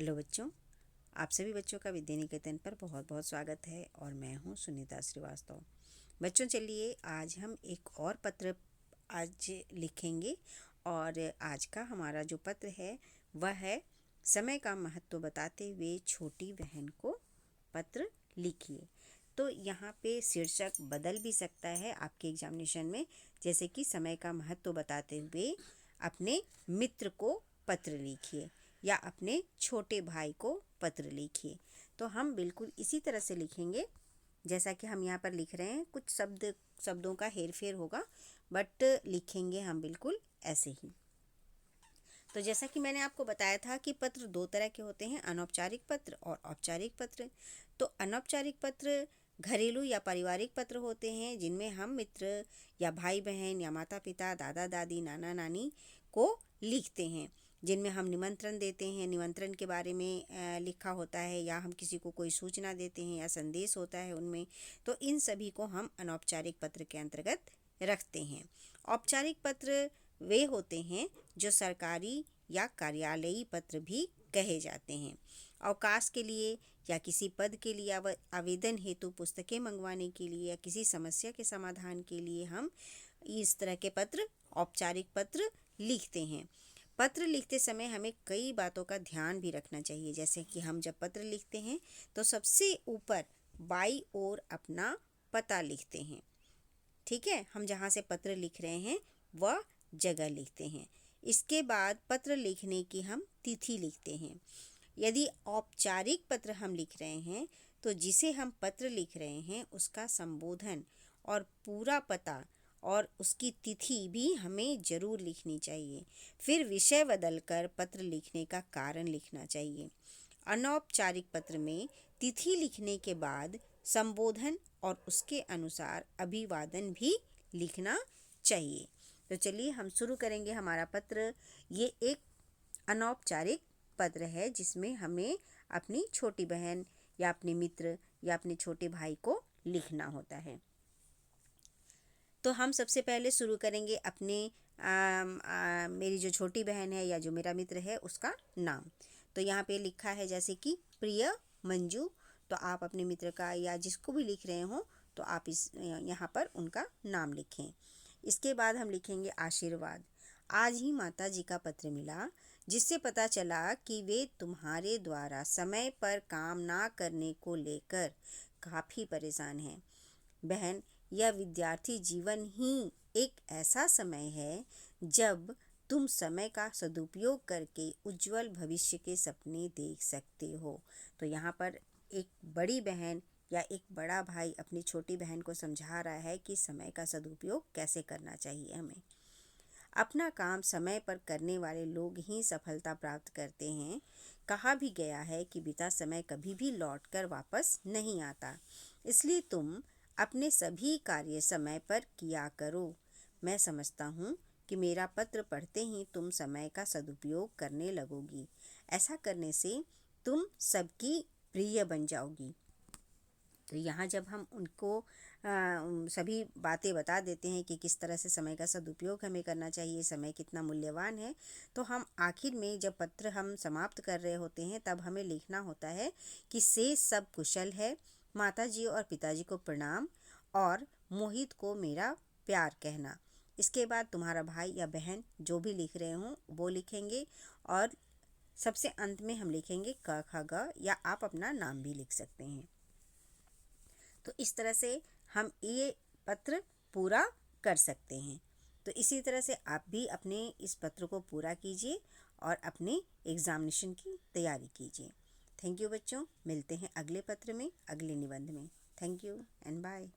Hello बच्चों, आप सभी बच्चों का विद्या निकेतन पर बहुत बहुत स्वागत है और मैं हूं सुनीता श्रीवास्तव। बच्चों चलिए आज हम एक और पत्र आज लिखेंगे और आज का हमारा जो पत्र है वह है समय का महत्व बताते हुए छोटी बहन को पत्र लिखिए। तो यहाँ पे शीर्षक बदल भी सकता है आपके एग्जामिनेशन में, जैसे कि समय का महत्व बताते हुए अपने मित्र को पत्र लिखिए या अपने छोटे भाई को पत्र लिखिए। तो हम बिल्कुल इसी तरह से लिखेंगे जैसा कि हम यहाँ पर लिख रहे हैं। कुछ शब्दों का हेरफेर होगा, बट लिखेंगे हम बिल्कुल ऐसे ही। तो जैसा कि मैंने आपको बताया था कि पत्र दो तरह के होते हैं, अनौपचारिक पत्र और औपचारिक पत्र। तो अनौपचारिक पत्र घरेलू या पारिवारिक पत्र होते हैं जिनमें हम मित्र या भाई बहन या माता पिता, दादा दादी, नाना नानी को लिखते हैं, जिनमें हम निमंत्रण देते हैं, निमंत्रण के बारे में लिखा होता है, या हम किसी को कोई सूचना देते हैं या संदेश होता है उनमें। तो इन सभी को हम अनौपचारिक पत्र के अंतर्गत रखते हैं। औपचारिक पत्र वे होते हैं जो सरकारी या कार्यालयी पत्र भी कहे जाते हैं। अवकाश के लिए या किसी पद के लिए आवेदन हेतु पुस्तकें मंगवाने के लिए या किसी समस्या के समाधान के लिए हम इस तरह के पत्र, औपचारिक पत्र लिखते हैं। पत्र लिखते समय हमें कई बातों का ध्यान भी रखना चाहिए, जैसे कि हम जब पत्र लिखते हैं तो सबसे ऊपर बाईं ओर अपना पता लिखते हैं। ठीक है, हम जहाँ से पत्र लिख रहे हैं वह जगह लिखते हैं। इसके बाद पत्र लिखने की हम तिथि लिखते हैं। यदि औपचारिक पत्र हम लिख रहे हैं तो जिसे हम पत्र लिख रहे हैं उसका संबोधन और पूरा पता और उसकी तिथि भी हमें ज़रूर लिखनी चाहिए। फिर विषय बदलकर पत्र लिखने का कारण लिखना चाहिए। अनौपचारिक पत्र में तिथि लिखने के बाद संबोधन और उसके अनुसार अभिवादन भी लिखना चाहिए। तो चलिए हम शुरू करेंगे हमारा पत्र। ये एक अनौपचारिक पत्र है जिसमें हमें अपनी छोटी बहन या अपने मित्र या अपने छोटे भाई को लिखना होता है। तो हम सबसे पहले शुरू करेंगे अपने मेरी जो छोटी बहन है या जो मेरा मित्र है उसका नाम। तो यहाँ पे लिखा है जैसे कि प्रिय मंजू। तो आप अपने मित्र का या जिसको भी लिख रहे हो तो आप इस यहाँ पर उनका नाम लिखें। इसके बाद हम लिखेंगे आशीर्वाद। आज ही माता जी का पत्र मिला जिससे पता चला कि वे तुम्हारे द्वारा समय पर काम ना करने को लेकर काफ़ी परेशान हैं। बहन, यह विद्यार्थी जीवन ही एक ऐसा समय है जब तुम समय का सदुपयोग करके उज्जवल भविष्य के सपने देख सकते हो। तो यहाँ पर एक बड़ी बहन या एक बड़ा भाई अपनी छोटी बहन को समझा रहा है कि समय का सदुपयोग कैसे करना चाहिए हमें। अपना काम समय पर करने वाले लोग ही सफलता प्राप्त करते हैं। कहा भी गया है कि बीता समय कभी भी लौटकर वापस नहीं आता, इसलिए तुम अपने सभी कार्य समय पर किया करो। मैं समझता हूँ कि मेरा पत्र पढ़ते ही तुम समय का सदुपयोग करने लगोगी। ऐसा करने से तुम सबकी प्रिय बन जाओगी। तो यहाँ जब हम उनको सभी बातें बता देते हैं कि किस तरह से समय का सदुपयोग हमें करना चाहिए, समय कितना मूल्यवान है, तो हम आखिर में जब पत्र हम समाप्त कर रहे होते हैं तब हमें लिखना होता है कि से सब कुशल है, माताजी और पिताजी को प्रणाम और मोहित को मेरा प्यार कहना। इसके बाद तुम्हारा भाई या बहन जो भी लिख रहे हों वो लिखेंगे और सबसे अंत में हम लिखेंगे क ख ग, या आप अपना नाम भी लिख सकते हैं। तो इस तरह से हम ये पत्र पूरा कर सकते हैं। तो इसी तरह से आप भी अपने इस पत्र को पूरा कीजिए और अपने एग्ज़ामिनेशन की तैयारी कीजिए। थैंक यू बच्चों, मिलते हैं अगले पत्र में, अगले निबंध में। Thank you and bye.